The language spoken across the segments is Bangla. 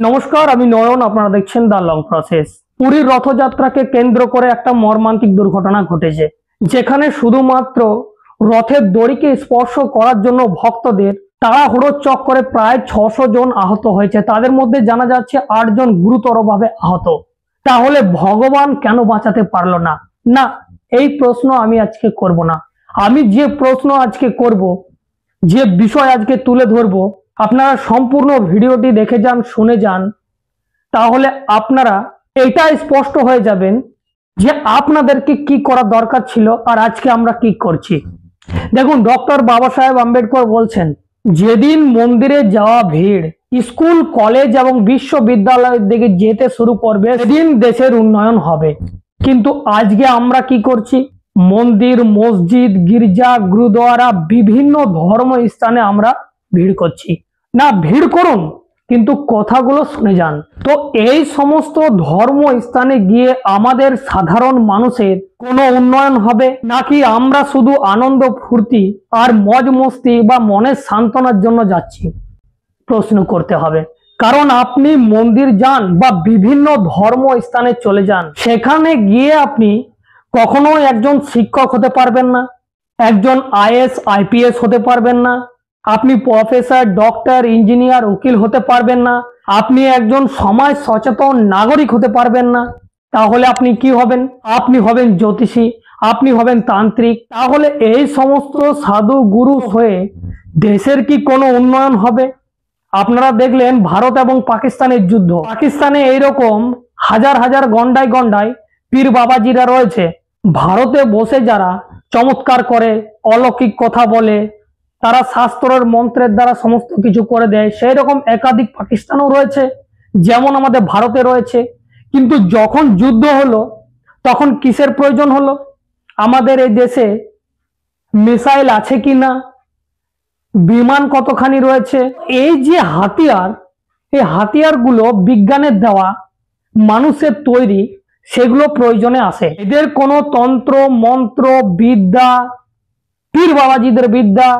নমস্কার, আমি নয়ন। আপনারা দেখছেন দ্য লং প্রসেস। পুরীর রথযাত্রাকে কেন্দ্র করে একটা মর্মান্তিক দুর্ঘটনা ঘটেছে, যেখানে শুধুমাত্র রথের দড়িকে স্পর্শ করার জন্য ভক্তদের তাড়াহুড়োর চক্করে প্রায় 600 জন আহত হয়েছে। তাদের মধ্যে জানা যাচ্ছে 8 জন গুরুতরভাবে আহত। তাহলে ভগবান কেন বাঁচাতে পারলো না? না, এই প্রশ্ন আমি আজকে করব না। আমি যে প্রশ্ন আজকে করব, যে বিষয় আজকে তুলে ধরবো, আপনারা সম্পূর্ণ ভিডিওটি দেখে যান, শুনে যান, তাহলে আপনারা এটা স্পষ্ট হয়ে যাবেন যে আপনাদেরকে কি করা দরকার ছিল আর আজকে আমরা কি করছি। দেখুন, ডক্টর বাবা সাহেব আম্বেদকর বলছেন, যেদিন মন্দিরে যাওয়া ভিড় স্কুল, কলেজ এবং বিশ্ববিদ্যালয়ের দিকে যেতে শুরু করবে, সেদিন দেশের উন্নয়ন হবে। কিন্তু আজকে আমরা কি করছি? মন্দির, মসজিদ, গির্জা, গুরুদ্বারা, বিভিন্ন ধর্ম স্থানে আমরা ভিড় করছি। না, ভিড় করুন, কিন্তু কথাগুলো শুনে যান। তো এই সমস্ত ধর্ম স্থানে গিয়ে আমাদের সাধারণ মানুষের কোনো উন্নয়ন হবে নাকি আমরা শুধু আনন্দ ফুর্তি আর মজ মস্তি বা মনের সান্ত্বনার জন্য যাচ্ছি? প্রশ্ন করতে হবে। কারণ আপনি মন্দির যান বা বিভিন্ন ধর্ম স্থানে চলে যান, সেখানে গিয়ে আপনি কখনো একজন শিক্ষক হতে পারবেন না, একজন আইএস আইপিএস হতে পারবেন না, আপনি প্রফেসর, ডক্টর, ইঞ্জিনিয়ার, উকিল হতে পারবেন না, আপনি একজন সমাজ সচেতন নাগরিক হতে পারবেন না। তাহলে আপনি কি হবেন? আপনি হবেন জ্যোতিষী, আপনি হবেন তান্ত্রিক। তাহলে এই সমস্ত সাধু গুরু হয়ে দেশের কি কোনো উন্নয়ন হবে? আপনারা দেখলেন ভারত এবং পাকিস্তানের যুদ্ধ। পাকিস্তানে এইরকম হাজার হাজার গন্ডায় গন্ডায় পীর বাবাজিরা রয়েছে, ভারতে বসে যারা চমৎকার করে, অলৌকিক কথা বলে, তারা শাস্ত্রের মন্ত্রের দ্বারা সমস্ত কিছু করে দেয়, সেই রকম একাধিক পাকিস্তানও রয়েছে, যেমন আমাদের ভারতে রয়েছে। কিন্তু যখন যুদ্ধ হলো, তখন কিসের প্রয়োজন হলো? আমাদের এই দেশে মিসাইল আছে কি না, বিমান কতখানি রয়েছে, এই যে হাতিয়ার, এই হাতিয়ারগুলো বিজ্ঞানের দেওয়া, মানুষের তৈরি, সেগুলো প্রয়োজনে আসে। এদের কোনো তন্ত্র মন্ত্র বিদ্যা, পীর বাবাজিদের বিদ্যা,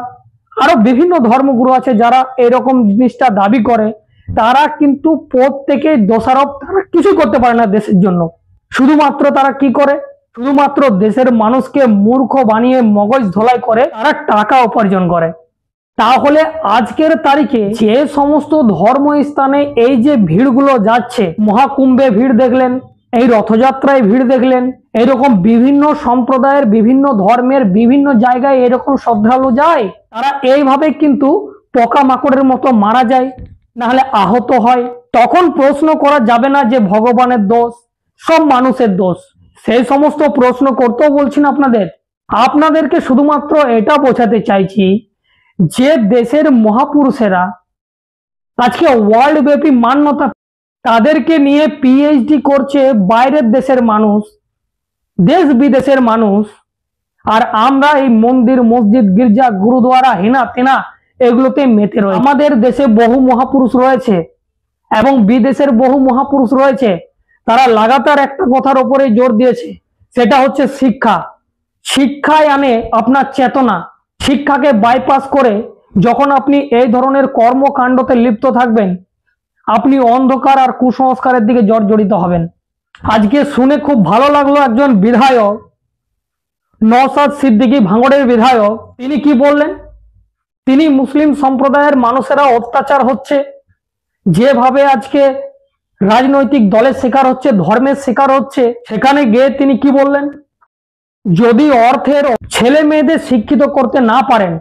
আরো বিভিন্ন ধর্মগুরু আছে যারা এরকম জিনিসটা দাবি করে, তারা কিন্তু প্রত্যেকে দোষারোপ, তারা কিছু করতে পারে না দেশের জন্য। শুধুমাত্র তারা কি করে? শুধুমাত্র দেশের মানুষকে মূর্খ বানিয়ে মগজ ধোলাই করে তারা টাকা উপার্জন করে। তাহলে আজকের তারিখে যে সমস্ত ধর্মস্থানে এই যে ভিড়গুলো যাচ্ছে, মহাকুম্ভে ভিড় দেখলেন, এই রথযাত্রায় ভিড় দেখলেন, এরকম বিভিন্ন সম্প্রদায়ের, বিভিন্ন ধর্মের বিভিন্ন জায়গায় এরকম শ্রদ্ধালু যায়, তারা এইভাবে কিন্তু পোকামাকড়ের মতো মারা যায়, নাহলে আহত হয়। তখন প্রশ্ন করা যাবে না যে ভগবানের দোষ, সব মানুষের দোষ। সেই সমস্ত প্রশ্ন করতেও বলছি না আপনাদেরকে শুধুমাত্র এটা বোঝাতে চাইছি যে দেশের মহাপুরুষেরা আজকে ওয়ার্ল্ড ব্যাপী মান্যতা, তাদেরকে নিয়ে পিএইচডি করছে বাইরের দেশের মানুষ, দেশ বিদেশের মানুষ, আর আমরা এই মন্দির, মসজিদ, গির্জা, গুরুদ্বারা, হেনা তেনা এগুলোতে মেতে রয়েছে। আমাদের দেশে বহু মহাপুরুষ রয়েছে এবং বিদেশের বহু মহাপুরুষ রয়েছে, তারা লাগাতার একটা কথার উপরে জোর দিয়েছে, সেটা হচ্ছে শিক্ষা। শিক্ষায় আনে আপনার চেতনা। শিক্ষাকে বাইপাস করে যখন আপনি এই ধরনের কর্মকাণ্ডতে লিপ্ত থাকবেন, আপনি অন্ধকার আর কুসংস্কারের দিকে জর্জরিত হবেন। আজকে শুনে খুব ভালো লাগলো, একজন বিধায়ক, নওশাদ সিদ্দিকী, ভাঙড়ের বিধায়ক, তিনি কি বললেন? তিনি মুসলিম সম্প্রদায়ের মানুষেরা অত্যাচার হচ্ছে, যেভাবে আজকে রাজনৈতিক দলের শিকার হচ্ছে, ধর্মের শিকার হচ্ছে, সেখানে গিয়ে তিনি কি বললেন? যদি অর্থের ছেলে মেয়েদের শিক্ষিত করতে না পারেন,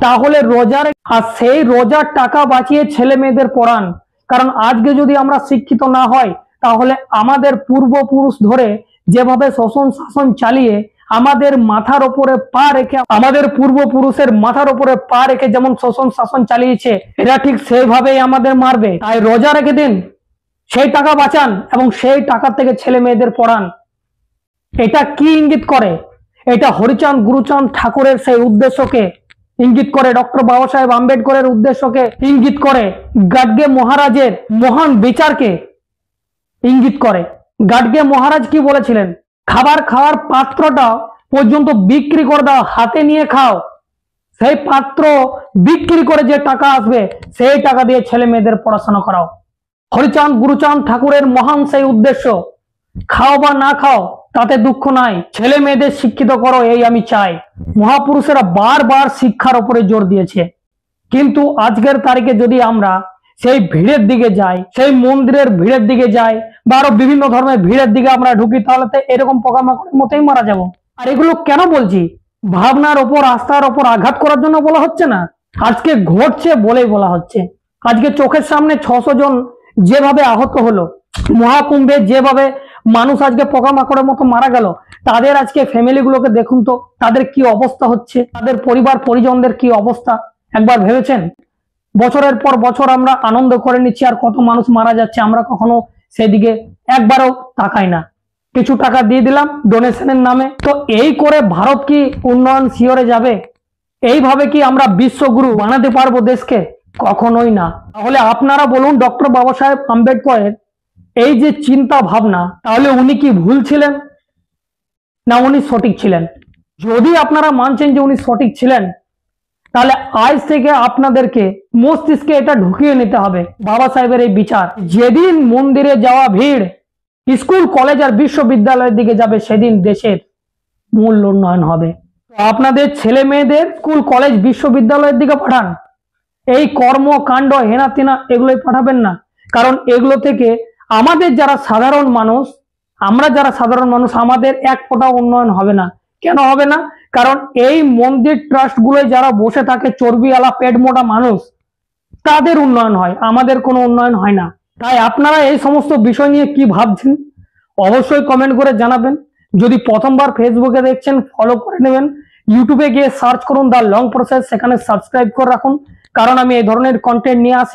তাহলে রোজার, আর সেই রোজার টাকা বাঁচিয়ে ছেলে মেয়েদের পড়ান। কারণ আজকে যদি আমরা শিক্ষিত না হয়, তাহলে আমাদের পূর্বপুরুষ ধরে যেভাবে শোষণ শাসন চালিয়ে আমাদের মাথার উপরে পা রেখে, আমাদের পূর্বপুরুষের মাথার উপরে পা রেখে যেমন শোষণ শাসন চালিয়েছে, এরা ঠিক সেইভাবেই আমাদের মারবে। তাই রোজা রেখে দিন, সেই টাকা বাঁচান এবং সেই টাকা থেকে ছেলে মেয়েদের পড়ান। এটা কি ইঙ্গিত করে? এটা হরিচাঁদ গুরুচাঁদ ঠাকুরের সেই উদ্দেশ্যকে ইঙ্গিত করে, ডক্টর বাবা সাহেব আম্বেদকরের উদ্দেশ্যকে ইঙ্গিত করে, গাডগে মহারাজের মহান বিচারকে ইঙ্গিত করে। গাডগে মহারাজ কি বলেছিলেন? খাবার খাওয়ার পাত্রটা পর্যন্ত বিক্রি করে দাও, হাতে নিয়ে খাও, সেই পাত্র বিক্রি করে যে টাকা আসবে, সেই টাকা দিয়ে ছেলে মেয়েদের পড়াশোনা করাও। হরিচাঁদ গুরুচাঁদ ঠাকুরের মহান সেই উদ্দেশ্য, খাও বা না খাও তাতে দুঃখ নাই, ছেলে মেয়েদের শিক্ষিত করো এই আমি চাই। মহাপুরুষেরা বারবার শিক্ষার উপরে জোর দিয়েছে, কিন্তু আজকের তারিখে যদি আমরা সেই ভিড়ের দিকে যাই, সেই মন্দিরের ভিড়ের দিকে যাই, বা আরো বিভিন্ন ধর্মের ভিড়ের দিকে আমরা ঢুকি, তাহলে তো এরকম পোকামাকড়ের মতোই মারা যাব। আর এগুলো কেন বলছি? ভাবনার ওপর, আস্থার ওপর আঘাত করার জন্য বলা হচ্ছে না, আজকে ঘটছে বলেই বলা হচ্ছে। আজকে চোখের সামনে 600 জন যেভাবে আহত হলো, মহাকুম্ভে যেভাবে মানুষ আজকে পোকামাকড়ের মতো মারা গেল, তাদের আজকে ফ্যামিলি গুলোকে দেখুন তো, তাদের কি অবস্থা হচ্ছে, তাদের পরিবার পরিজনদের কি অবস্থা একবার ভেবেছেন? বছরের পর বছর আমরা আনন্দ করে নিচ্ছি, আর কত মানুষ মারা যাচ্ছে আমরা কখনো সেদিকে একবারও তাকাই না। কিছু টাকা দিয়ে দিলাম ডোনেশনের নামে, তো এই করে ভারত কি উন্নয়ন শিওরে যাবে? এইভাবে কি আমরা বিশ্বগুরু বানাতে পারবো দেশকে? কখনোই না। তাহলে আপনারা বলুন, ডক্টর বাবা সাহেব আম্বেদকরের এই যে চিন্তা ভাবনা, তাহলে উনি কি ভুল ছিলেন না উনি সঠিক ছিলেন? যদি আপনারা মানছেন যে উনি সঠিক ছিলেন, তাহলে আজ থেকে আপনাদেরকে মস্তিষ্কে এটা ঢুকিয়ে নিতে হবে বাবা সাহেবের এই বিচার। যেদিন মন্দিরে যাওয়া ভিড় স্কুল কলেজ আর বিশ্ববিদ্যালয়ের দিকে যাবে, সেদিন দেশের মূল উন্নয়ন হবে। আপনাদের ছেলে মেয়েদের স্কুল কলেজ বিশ্ববিদ্যালয়ের দিকে পাঠান, এই কর্মকাণ্ড হেনাতেনা এগুলোই পাঠাবেন না। কারণ এগুলো থেকে আমাদের যারা সাধারণ মানুষ, আমরা যারা সাধারণ মানুষ, আমাদের এক ফোঁটাও উন্নয়ন হবে না। কেন হবে না? কারণ এই মন্দির ট্রাস্ট গুলোয় যারা বসে থাকে চর্বিওয়ালা পেট মোটা মানুষ, তাদের উন্নয়ন হয়, আমাদের কোনো উন্নয়ন হয় না। তাই আপনারা এই সমস্ত বিষয় নিয়ে কি ভাবছেন অবশ্যই কমেন্ট করে জানাবেন। যদি প্রথমবার ফেসবুকে দেখছেন ফলো করে নেবেন, ইউটিউবে গিয়ে সার্চ করুন দ্য লং প্রসেস, সেখানে সাবস্ক্রাইব করে রাখুন, কারণ আমি এই ধরনের কন্টেন্ট নিয়ে আসি।